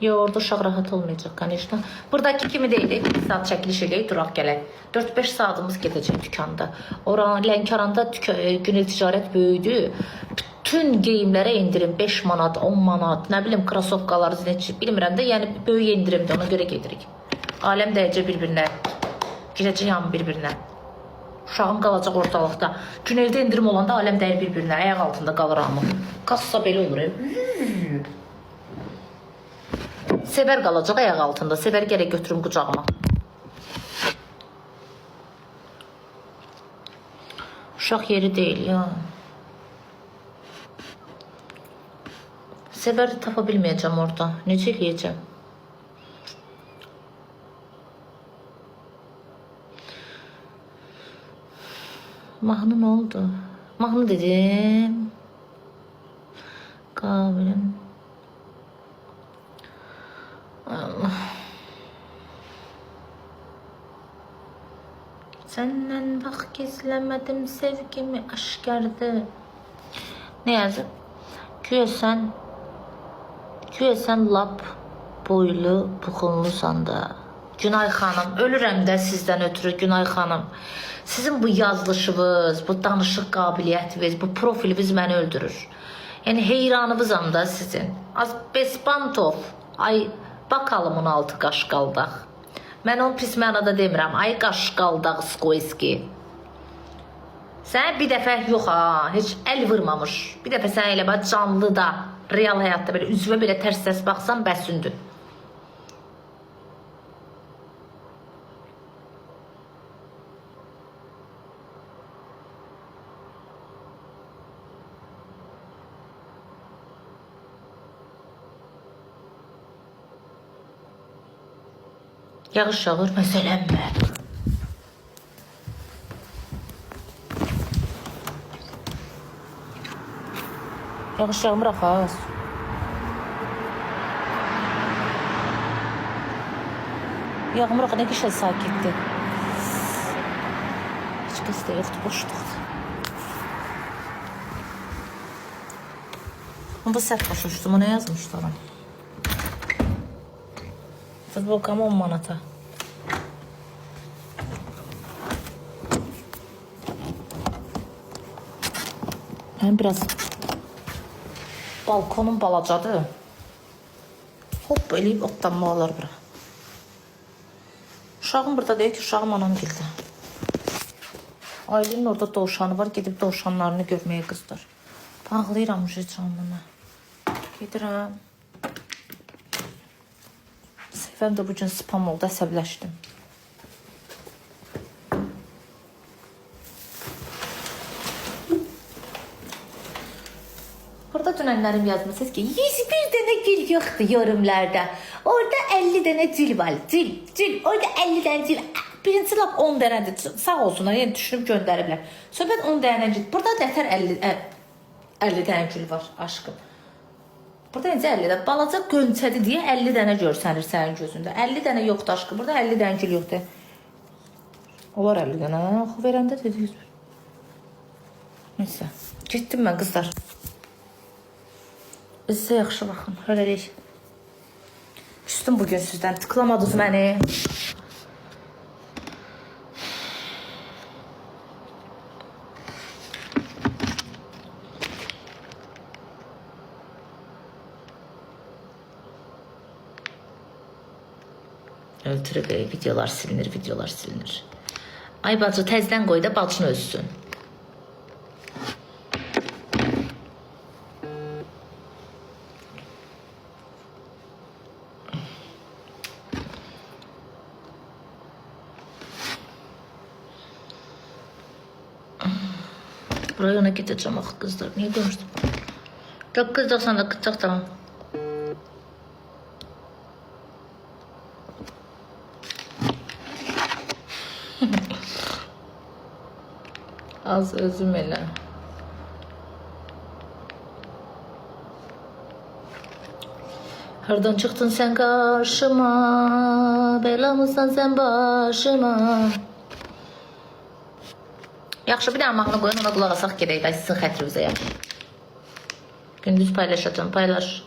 Yo, orada uşaq rahat olmayacaq, конечно. Buradakı kimi deyilik, 1 saat çəkiliş eləyik, duraq gələk. 4-5 saatımız gedəcək dükanda. Oran Lənkəranda günel ticarət böyüdü. Bütün geyimlərə indirim 5 manat, 10 manat, nə bilim, krasovkalar, zinetçi, bilmirəm də, yəni böyük indirimdir, ona görə gedirik. Aləm dəyəcək bir-birinə, girəcək hamı bir-birinə. Uşağım qalacaq ortalıqda. Güneldə indirim olanda aləm dəyir bir-birinə, ayaq altında qalır hamı. Kassa belə olur. Sevər qalacaq ayaq altında. Sevər gərək götürüm qucağıma. Uşaq yeri deyil ya. Sevəri tapa bilməyəcəm orada. Necə eləyəcəm? Mahnı nə oldu? Mahnı dedim. Qabilim. Allah. Səndən vaxt gizləmədim, sevgimi aşkardı. Ne yazıb? Güya sən lap boylu, buxunlusan da. Günay xanım, ölürəm də sizdən ötürü Günay xanım. Sizin bu yazılışınız, bu danışıq qabiliyyətiniz, bu profiliniz məni öldürür. Yəni heyranınızam da sizin. Az Bespantov, ay bakalım 16 qaşqaldaq. Mən onu pis mənada demirəm. Ay qaşqaldaq Skoyski. Sən bir dəfə yox ha, heç əl vurmamış. Bir dəfə sən elə bax canlıda, real həyatda belə üzvə belə tərs səs baxsan bəsündür. Yağış yağır, məsələnmə. Yağış yağmır axaz. Yağmır axı, nə qəşəng sakitdir. Heç kəs də yoxdur, boşluqdur. Onda səhv başa düşdüm, o nə yazmışlar? Futbolkam 10 manata. Ben biraz balkonum balacadır. Hop eləyib otlanma olar bura. Uşağım burada deyir ki, uşağım anam gildi. Ailenin orada doğuşanı var, gedib doğuşanlarını görməyə qızdır. Bağlayıram canlıma. Gedirəm. Sevəm də bugün spam oldu, əsəbləşdim. Burada dünənlərim yazmışsınız ki, 101 dənə gül yoxdur yorumlarda. Orada 50 dənə gül var. Gül. Orada 50 dənə gül. Birinci lap 10 dənədir. Sağ olsunlar, yəni düşünüb göndəriblər. Söhbət 10 dənə gül. Burada nətər 50 dənə gül var, aşkım. Burada necə 50 dənə? Balaca gönçədir deyə 50 dənə görsənir sənin gözündə. 50 dənə yoxdur aşkım. Burada 50 dənə gül yoxdur. Olar 50 dənə. Axı verəndə dediniz. Neyse. Getdim mən qızlar. Sizə yaxşı baxın. Hələlik. Küstüm bugün sizdən. Tıklamadınız məni. Öldürüb videolar silinir. Ay bacı təzdən qoy da bacını özsün. Buraya ona gideceğim axı kızlar. Niye demiştim? 9.90 da kıtacaq tamam. Az özüm elə. Hardan çıxdın sən qarşıma, belamısan sən başıma. Yaxşı, bir dənə mahnı qoyun, ona qulaq asaq gedək, sizin xətrinizə yaxşı. Gündüz paylaşacağım, paylaş.